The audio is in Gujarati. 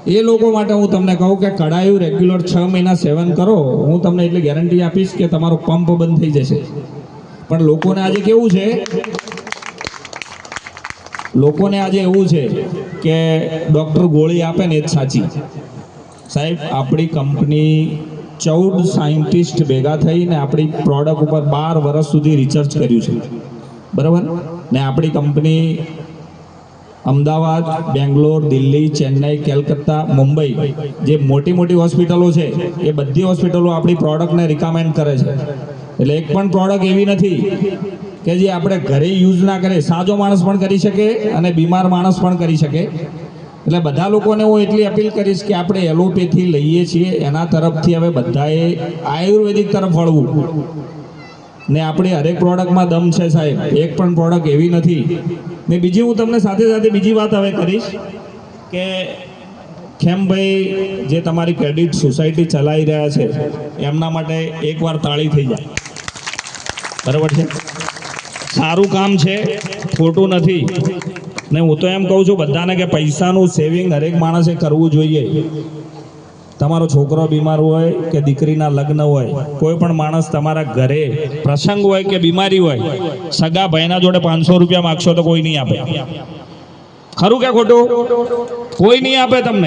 એ લોકો માટે હું તમને કહું કે કડાયું રેગ્યુલર 6 મહિના સેવન કરો, હું તમને એટલી ગેરંટી આપીશ કે તમારો પંપ બંધ થઈ જશે. પણ લોકોને આજે કેવું છે, લોકોને આજે એવું છે કે ડૉક્ટર ગોળી આપે ને એ જ સાચી. સાહેબ, આપણી કંપની 14 સાયન્ટિસ્ટ ભેગા થઈને આપણી પ્રોડક્ટ ઉપર 12 વર્ષ સુધી રિસર્ચ કર્યું છે, બરાબર ને. આપણી કંપની અમદાવાદ, બેંગ્લોર, દિલ્હી, ચેન્નઈ, કેલકત્તા, મુંબઈ જે મોટી મોટી હોસ્પિટલો છે એ બધી હોસ્પિટલો આપણી પ્રોડક્ટને રિકમેન્ડ કરે છે. એટલે એક પણ પ્રોડક્ટ એવી નથી કે જે આપણે ઘરે યુઝ ના કરે. સાજો માણસ પણ કરી શકે અને બીમાર માણસ પણ કરી શકે. એટલે બધા લોકોને હું એટલી અપીલ કરીશ કે આપણે એલોપેથી લઈએ છીએ એના તરફથી હવે બધાએ આયુર્વેદિક તરફ વળવું. ને આપણી હરેક પ્રોડક્ટમાં દમ છે સાહેબ, એક પણ પ્રોડક્ટ એવી નથી. ને બીજી હું તમને સાથે સાથે બીજી વાત હવે કરીશ કે ખેમભાઈ જે તમારી ક્રેડિટ સોસાયટી ચલાવી રહ્યા છે એમના માટે એકવાર તાળી થઈ જાય, બરાબર છે. સારું કામ છે, ખોટું નથી. ને હું તો એમ કહું છું બધાને કે પૈસાનું સેવિંગ દરેક માણસે કરવું જોઈએ. તમારો છોકરો બીમાર હોય કે દીકરીના લગ્ન હોય, કોઈ પણ માણસ તમારા ઘરે પ્રસંગ હોય કે બીમારી હોય, સગા ભાઈના જોડે 500 રૂપિયા માગશો તો કોઈ નહીં આપે. ખરું કે ખોટું? કોઈ નહીં આપે તમને.